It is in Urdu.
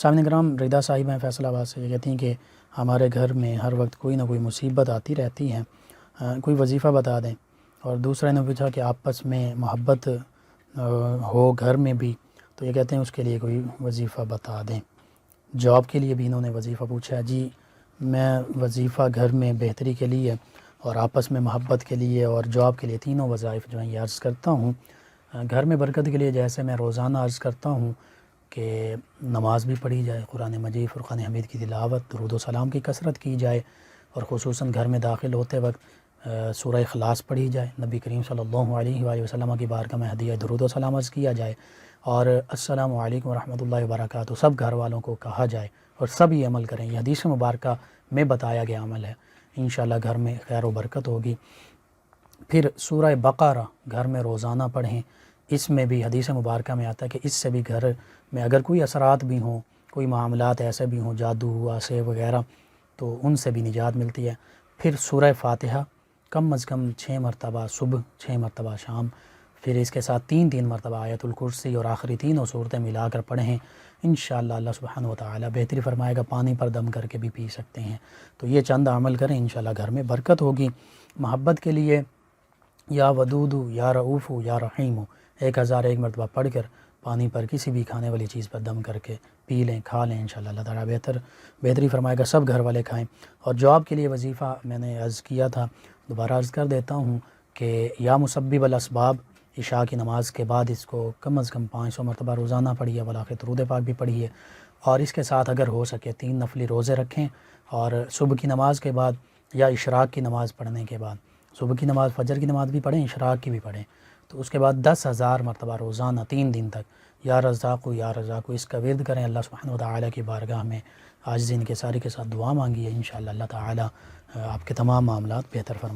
سامعین کرام، رضا صاحب ہیں فیصل آباد سے، یہ کہتی ہیں کہ ہمارے گھر میں ہر وقت کوئی نہ کوئی مصیبت آتی رہتی ہے، کوئی وظیفہ بتا دیں۔ اور دوسرے نے پوچھا کہ آپس میں محبت ہو گھر میں بھی، تو یہ کہتے ہیں اس کے لیے کوئی وظیفہ بتا دیں۔ جاب کے لیے بھی انہوں نے وظیفہ پوچھا ہے۔ جی، میں وظیفہ گھر میں بہتری کے لیے اور آپس میں محبت کے لیے اور جاب کے لیے تینوں وظائف جو ہیں یہ عرض کرتا ہوں۔ گھر میں برکت کے لیے جیسے میں روزانہ عرض کرتا ہوں کہ نماز بھی پڑھی جائے، قرآن مجید فرقان حمید کی تلاوت، درود و سلام کی کثرت کی جائے، اور خصوصاً گھر میں داخل ہوتے وقت سورہ اخلاص پڑھی جائے، نبی کریم صلی اللہ علیہ وآلہ وسلم کی بارگاہ میں ہدیہ درود و سلام عرض کیا جائے، اور السلام علیکم ورحمۃ اللہ وبرکاتہ سب گھر والوں کو کہا جائے، اور سب یہ عمل کریں۔ یہ حدیث مبارکہ میں بتایا گیا عمل ہے، انشاءاللہ گھر میں خیر و برکت ہوگی۔ پھر سورہ بقرہ گھر میں روزانہ پڑھیں، اس میں بھی حدیث مبارکہ میں آتا ہے کہ اس سے بھی گھر میں اگر کوئی اثرات بھی ہوں، کوئی معاملات ایسے بھی ہوں، جادو واسے وغیرہ، تو ان سے بھی نجات ملتی ہے۔ پھر سورہ فاتحہ کم از کم 6 مرتبہ صبح، 6 مرتبہ شام، پھر اس کے ساتھ 3 مرتبہ آیت الکرسی اور آخری تینوں صورتیں ملا کر پڑھیں، انشاءاللہ اللہ سبحانہ وتعالی بہتری فرمائے گا۔ پانی پر دم کر کے بھی پی سکتے ہیں، تو یہ چند عمل کریں، انشاءاللہ گھر میں برکت ہوگی۔ محبت کے لیے یا ودود یا رؤوف یا رحیم 1001 مرتبہ پڑھ کر پانی پر کسی بھی کھانے والی چیز پر دم کر کے پی لیں، کھا لیں، انشاءاللہ اللہ تعالیٰ بہتری فرمائے گا، سب گھر والے کھائیں۔ اور جاب کے لیے وظیفہ میں نے عرض کیا تھا، دوبارہ عرض کر دیتا ہوں کہ یا مسبب الاسباب، عشاء کی نماز کے بعد اس کو کم از کم 500 مرتبہ روزانہ پڑھیے، ولاخر درود پاک بھی پڑھیے، اور اس کے ساتھ اگر ہو سکے 3 نفلی روزے رکھیں، اور صبح کی نماز کے بعد یا اشراق کی نماز پڑھنے کے بعد، صبح کی نماز فجر کی نماز بھی پڑھیں، اشراق کی بھی پڑھیں، تو اس کے بعد 10,000 مرتبہ روزانہ 3 دن تک یا رزاق یا رزاق اس کا ورد کریں۔ اللہ سبحانہ وتعالی کی بارگاہ میں آج دن کے ساری کے ساتھ دعا مانگی ہے، انشاءاللہ اللہ تعالی آپ کے تمام معاملات بہتر فرمائے۔